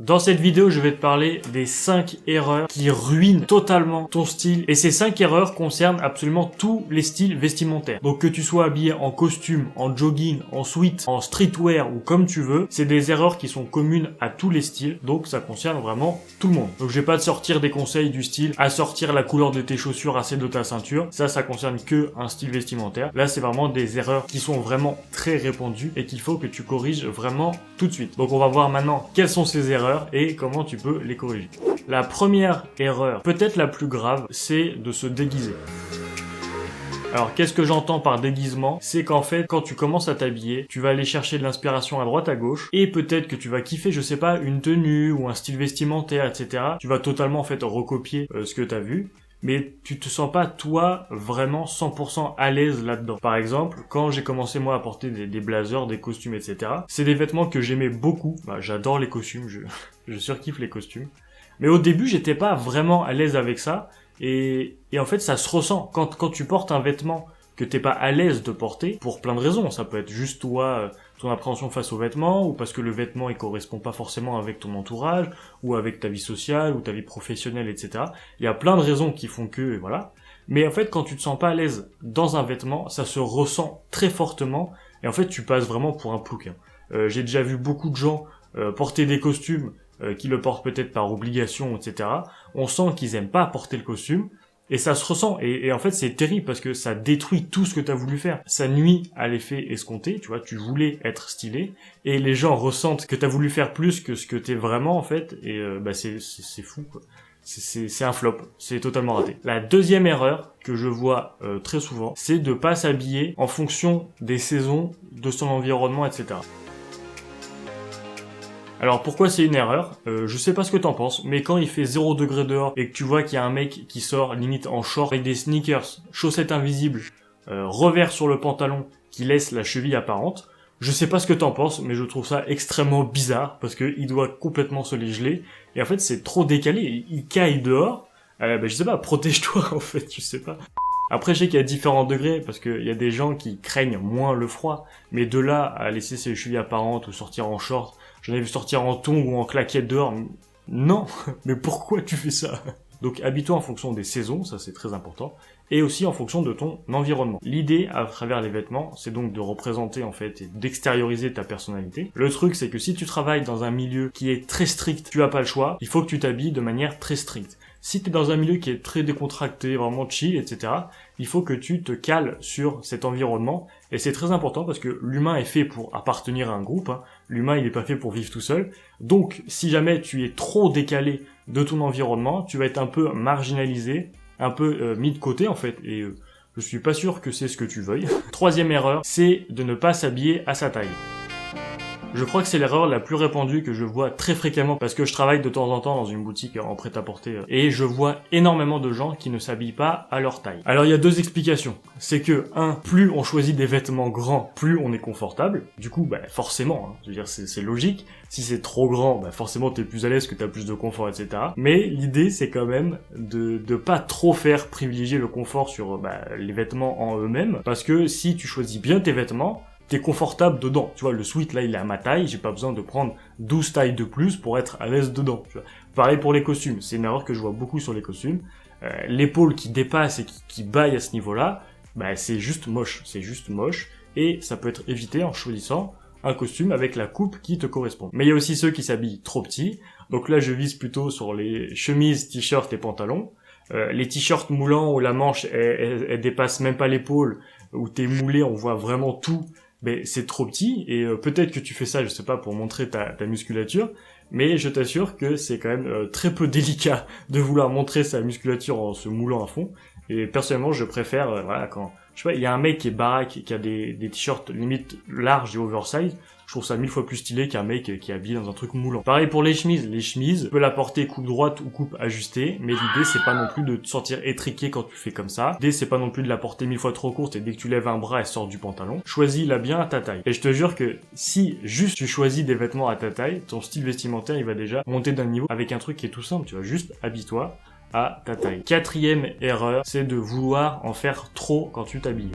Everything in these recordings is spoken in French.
Dans cette vidéo, je vais te parler des 5 erreurs qui ruinent totalement ton style. Et ces 5 erreurs concernent absolument tous les styles vestimentaires. Donc que tu sois habillé en costume, en jogging, en sweat, en streetwear ou comme tu veux, c'est des erreurs qui sont communes à tous les styles. Donc ça concerne vraiment tout le monde. Donc je vais pas te sortir des conseils du style assortir la couleur de tes chaussures à celle de ta ceinture. Ça concerne que un style vestimentaire. Là, c'est vraiment des erreurs qui sont vraiment très répandues et qu'il faut que tu corriges vraiment tout de suite. Donc on va voir maintenant quelles sont ces erreurs et comment tu peux les corriger. La première erreur, peut-être la plus grave, c'est de se déguiser. Alors, qu'est-ce que j'entends par déguisement? C'est qu'en fait, quand tu commences à t'habiller, tu vas aller chercher de l'inspiration à droite à gauche, et peut-être que tu vas kiffer, je sais pas, une tenue ou un style vestimentaire, etc. Tu vas totalement en fait recopier ce que t'as vu, mais tu te sens pas toi vraiment 100% à l'aise là-dedans. Par exemple, quand j'ai commencé moi à porter des blazers, des costumes, etc. c'est des vêtements que j'aimais beaucoup. J'adore les costumes, je surkiffe les costumes. Mais au début, j'étais pas vraiment à l'aise avec ça. Et en fait, ça se ressent. Quand tu portes un vêtement que t'es pas à l'aise de porter, pour plein de raisons. Ça peut être juste toi, ton appréhension face au vêtement, ou parce que le vêtement il correspond pas forcément avec ton entourage, ou avec ta vie sociale, ou ta vie professionnelle, etc. Il y a plein de raisons qui font que, voilà. Mais en fait, quand tu te sens pas à l'aise dans un vêtement, ça se ressent très fortement, et en fait, tu passes vraiment pour un plouc. J'ai déjà vu beaucoup de gens porter des costumes qui le portent peut-être par obligation, etc. On sent qu'ils aiment pas porter le costume, et ça se ressent, et en fait c'est terrible parce que ça détruit tout ce que t'as voulu faire. Ça nuit à l'effet escompté, tu vois, tu voulais être stylé, et les gens ressentent que t'as voulu faire plus que ce que t'es vraiment en fait, et c'est fou quoi. C'est un flop, c'est totalement raté. La deuxième erreur que je vois très souvent, c'est de pas s'habiller en fonction des saisons, de son environnement, etc. Alors pourquoi c'est une erreur? Je sais pas ce que t'en penses, mais quand il fait 0 degré dehors et que tu vois qu'il y a un mec qui sort limite en short avec des sneakers, chaussettes invisibles, revers sur le pantalon qui laisse la cheville apparente, je sais pas ce que t'en penses, mais je trouve ça extrêmement bizarre parce que il doit complètement se les geler et en fait c'est trop décalé, il caille dehors, je sais pas, protège-toi en fait, je sais pas. Après, je sais qu'il y a différents degrés, parce qu'il y a des gens qui craignent moins le froid, mais de là à laisser ses chevilles apparentes ou sortir en short, j'en ai vu sortir en tongs ou en claquettes dehors, non, mais pourquoi tu fais ça? Donc habille-toi en fonction des saisons, ça c'est très important, et aussi en fonction de ton environnement. L'idée à travers les vêtements, c'est donc de représenter en fait et d'extérioriser ta personnalité. Le truc c'est que si tu travailles dans un milieu qui est très strict, tu as pas le choix, il faut que tu t'habilles de manière très stricte. Si t'es dans un milieu qui est très décontracté, vraiment chill, etc., il faut que tu te cales sur cet environnement, et c'est très important parce que l'humain est fait pour appartenir à un groupe, hein. L'humain il est pas fait pour vivre tout seul, donc si jamais tu es trop décalé de ton environnement, tu vas être un peu marginalisé, un peu mis de côté en fait, et je suis pas sûr que c'est ce que tu veuilles. Troisième erreur, c'est de ne pas s'habiller à sa taille. Je crois que c'est l'erreur la plus répandue que je vois très fréquemment parce que je travaille de temps en temps dans une boutique en prêt-à-porter et je vois énormément de gens qui ne s'habillent pas à leur taille. Alors il y a deux explications. C'est que, plus on choisit des vêtements grands, plus on est confortable. Du coup, forcément, hein, je veux dire, c'est logique. Si c'est trop grand, forcément t'es plus à l'aise, que t'as plus de confort, etc. Mais l'idée, c'est quand même de pas trop faire privilégier le confort sur les vêtements en eux-mêmes. Parce que si tu choisis bien tes vêtements, t'es confortable dedans. Tu vois, le sweat, là, il est à ma taille, j'ai pas besoin de prendre 12 tailles de plus pour être à l'aise dedans. Tu vois. Pareil pour les costumes, c'est une erreur que je vois beaucoup sur les costumes. L'épaule qui dépasse et qui baille à ce niveau-là, c'est juste moche, et ça peut être évité en choisissant un costume avec la coupe qui te correspond. Mais il y a aussi ceux qui s'habillent trop petits, donc là je vise plutôt sur les chemises, t-shirts et pantalons. Les t-shirts moulants où la manche elle dépasse même pas l'épaule, où t'es moulé, on voit vraiment tout, c'est trop petit, et peut-être que tu fais ça, je sais pas, pour montrer ta musculature, mais je t'assure que c'est quand même très peu délicat de vouloir montrer sa musculature en se moulant à fond, et personnellement je préfère, quand, je sais pas, il y a un mec qui est baraque, qui a des t-shirts limite larges et oversize, je trouve ça 1000 fois plus stylé qu'un mec qui est habillé dans un truc moulant. Pareil pour les chemises, tu peux la porter coupe droite ou coupe ajustée, mais l'idée c'est pas non plus de te sortir étriqué quand tu fais comme ça. L'idée c'est pas non plus de la porter 1000 fois trop courte et dès que tu lèves un bras elle sort du pantalon. Choisis-la bien à ta taille. Et je te jure que si juste tu choisis des vêtements à ta taille, ton style vestimentaire il va déjà monter d'un niveau avec un truc qui est tout simple, tu vois, juste habille-toi à ta taille. Quatrième erreur, c'est de vouloir en faire trop quand tu t'habilles.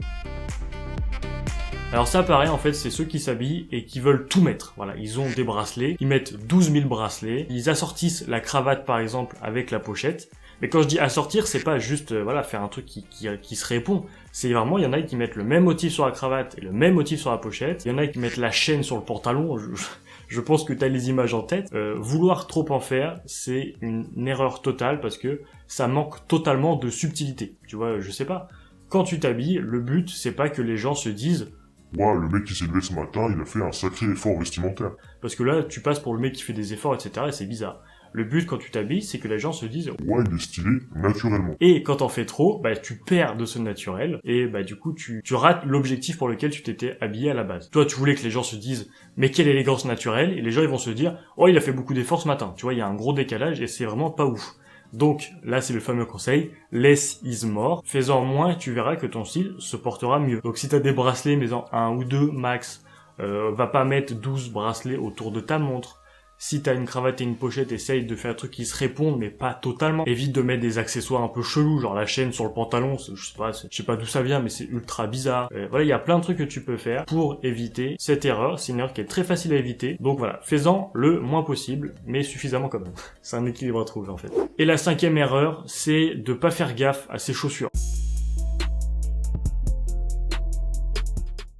Alors ça pareil en fait c'est ceux qui s'habillent et qui veulent tout mettre. Voilà, ils ont des bracelets, ils mettent 12 000 bracelets, ils assortissent la cravate par exemple avec la pochette. Mais quand je dis assortir, c'est pas juste voilà faire un truc qui se répond. C'est vraiment, il y en a qui mettent le même motif sur la cravate et le même motif sur la pochette. Il y en a qui mettent la chaîne sur le pantalon. Je pense que t'as les images en tête. Vouloir trop en faire, c'est une erreur totale parce que ça manque totalement de subtilité. Tu vois, je sais pas. Quand tu t'habilles, le but c'est pas que les gens se disent Ouais, le mec qui s'est levé ce matin, il a fait un sacré effort vestimentaire. parce que là tu passes pour le mec qui fait des efforts, etc. et c'est bizarre. Le but quand tu t'habilles, c'est que les gens se disent Ouais, il est stylé, naturellement. et quand t'en fais trop, bah tu perds de ce naturel et bah du coup tu rates l'objectif pour lequel tu t'étais habillé à la base. Toi tu voulais que les gens se disent mais quelle élégance naturelle et les gens ils vont se dire oh il a fait beaucoup d'efforts ce matin. Tu vois il y a un gros décalage et c'est vraiment pas ouf. Donc là c'est le fameux conseil, less is more. Fais-en moins et tu verras que ton style se portera mieux. Donc si t'as des bracelets mais en un ou deux max, va pas mettre 12 bracelets autour de ta montre. Si t'as une cravate et une pochette, essaye de faire un truc qui se répondent, mais pas totalement. Évite de mettre des accessoires un peu chelous, genre la chaîne sur le pantalon, je sais pas d'où ça vient, mais c'est ultra bizarre. Voilà, il y a plein de trucs que tu peux faire pour éviter cette erreur. C'est une erreur qui est très facile à éviter. Donc voilà, fais-en le moins possible, mais suffisamment quand même. C'est un équilibre à trouver en fait. Et la cinquième erreur, c'est de pas faire gaffe à ses chaussures.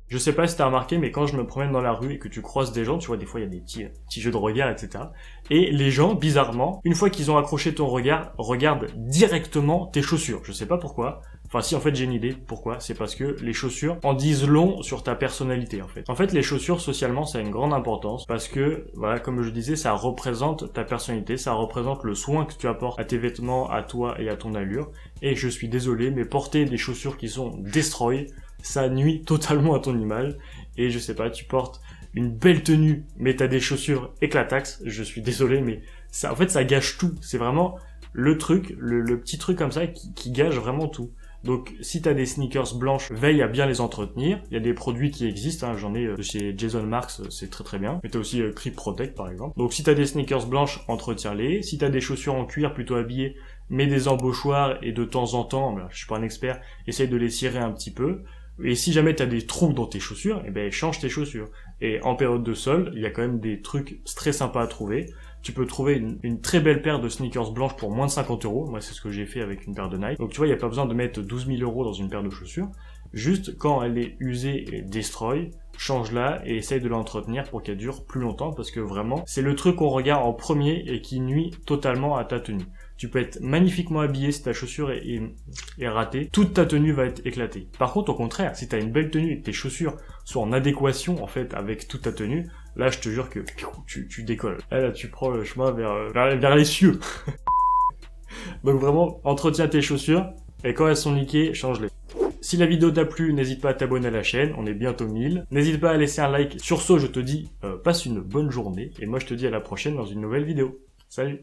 Je sais pas si t'as remarqué, mais quand je me promène dans la rue et que tu croises des gens, tu vois, des fois il y a des petits jeux de regard, etc. Et les gens, bizarrement, une fois qu'ils ont accroché ton regard, regardent directement tes chaussures. Je sais pas pourquoi. Enfin si, en fait j'ai une idée. Pourquoi? C'est parce que les chaussures en disent long sur ta personnalité, en fait. En fait, les chaussures, socialement, ça a une grande importance parce que, voilà, comme je disais, ça représente ta personnalité, ça représente le soin que tu apportes à tes vêtements, à toi et à ton allure. Et je suis désolé, mais porter des chaussures qui sont destroy, ça nuit totalement à ton image. Et je sais pas, tu portes une belle tenue, mais t'as des chaussures éclataxes, je suis désolé, mais ça, en fait, ça gâche tout. C'est vraiment le truc, le petit truc comme ça qui gâche vraiment tout. Donc, si t'as des sneakers blanches, veille à bien les entretenir. Il y a des produits qui existent, hein. J'en ai chez Jason Marks, c'est très très bien. Mais t'as aussi Crip Protect, par exemple. Donc, si t'as des sneakers blanches, entretiens-les. Si t'as des chaussures en cuir plutôt habillées, mets des embauchoirs et de temps en temps, je suis pas un expert, essaye de les cirer un petit peu. Et si jamais t'as des trous dans tes chaussures, eh ben change tes chaussures. Et en période de solde, il y a quand même des trucs très sympas à trouver. Tu peux trouver une très belle paire de sneakers blanches pour moins de 50 €. Moi, c'est ce que j'ai fait avec une paire de Nike. Donc tu vois, il n'y a pas besoin de mettre 12 000 € dans une paire de chaussures. Juste quand elle est usée et destroy, change-la et essaye de l'entretenir pour qu'elle dure plus longtemps parce que vraiment, c'est le truc qu'on regarde en premier et qui nuit totalement à ta tenue. Tu peux être magnifiquement habillé si ta chaussure est ratée, toute ta tenue va être éclatée. Par contre, au contraire, si t'as une belle tenue et que tes chaussures sont en adéquation en fait avec toute ta tenue, là je te jure que tu décolles. Là tu prends le chemin vers les cieux. Donc vraiment, entretiens tes chaussures et quand elles sont niquées, change-les. Si la vidéo t'a plu, n'hésite pas à t'abonner à la chaîne, on est bientôt 1000. N'hésite pas à laisser un like. Sur ce, je te dis, passe une bonne journée et moi je te dis à la prochaine dans une nouvelle vidéo. Salut!